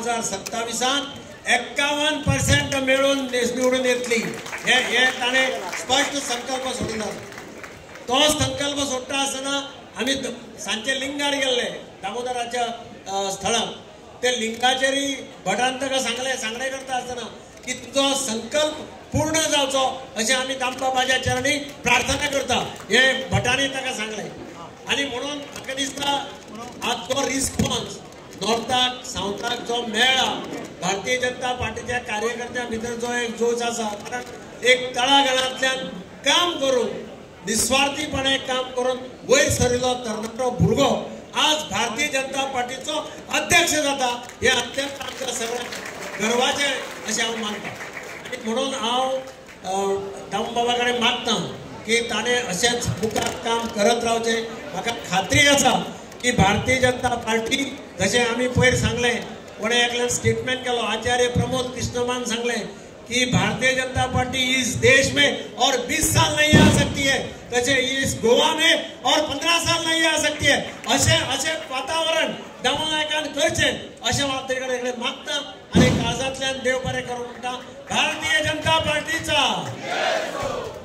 2027 51% मिळून निवडून येतली हे ताणे स्पष्ट संकल्प सोडिला. तो संकल्प सोडटा आसतना आम्ही सांचे लिंगार गेल्ले दामोदराच्या स्थळाक. ते लिंगाचेरी भटान ताका सांगणे करता आसतना की तुजो संकल्प पूर्ण जावचो अशें आमी दामबाबाच्या चरणी प्रार्थना करता हे भटांनी ताका सांगलें. आनी म्हणून म्हाका दिसता आज तो रिस्पॉन्स नॉर्थाक सावथाक जो मेळ्ळा भारतीय जनता पार्टीच्या कार्यकर्त्यां भितर जो एक जोश आसा. कारण एक तळागाळांतल्यान काम करून निस्वार्थीपणे काम करून वयर सरिल्लो तरणाटो भुरगो आज भारतीय जनता पार्टीचो अध्यक्ष जाता हे अत्यंत आमच्या सगळ्यांक गर्वाचें अशें हांव मानता. आनी म्हणून हांव दामबाबा कडेन मागता की ताणें अशेंच मुखार काम करत रावचें. म्हाका खात्री आसा की भारतीय जनता पार्टी जशें आमी पयर सांगलें कोणें एकल्यान स्टेटमेंट केलो आचार्य प्रमोद कृष्णमान सांगलें कि भारतीय जनता पार्टी इस देश में और 20 साल नहीं आ सकती है, तसे इस गोवा में और 15 साल नहीं आ सकती है. असे वातावरण दामोदरान करचे अशें वातावरण मागता आनी काळजांतल्यान देव बरें करूं म्हणटा. भारतीय जनता पार्टीचा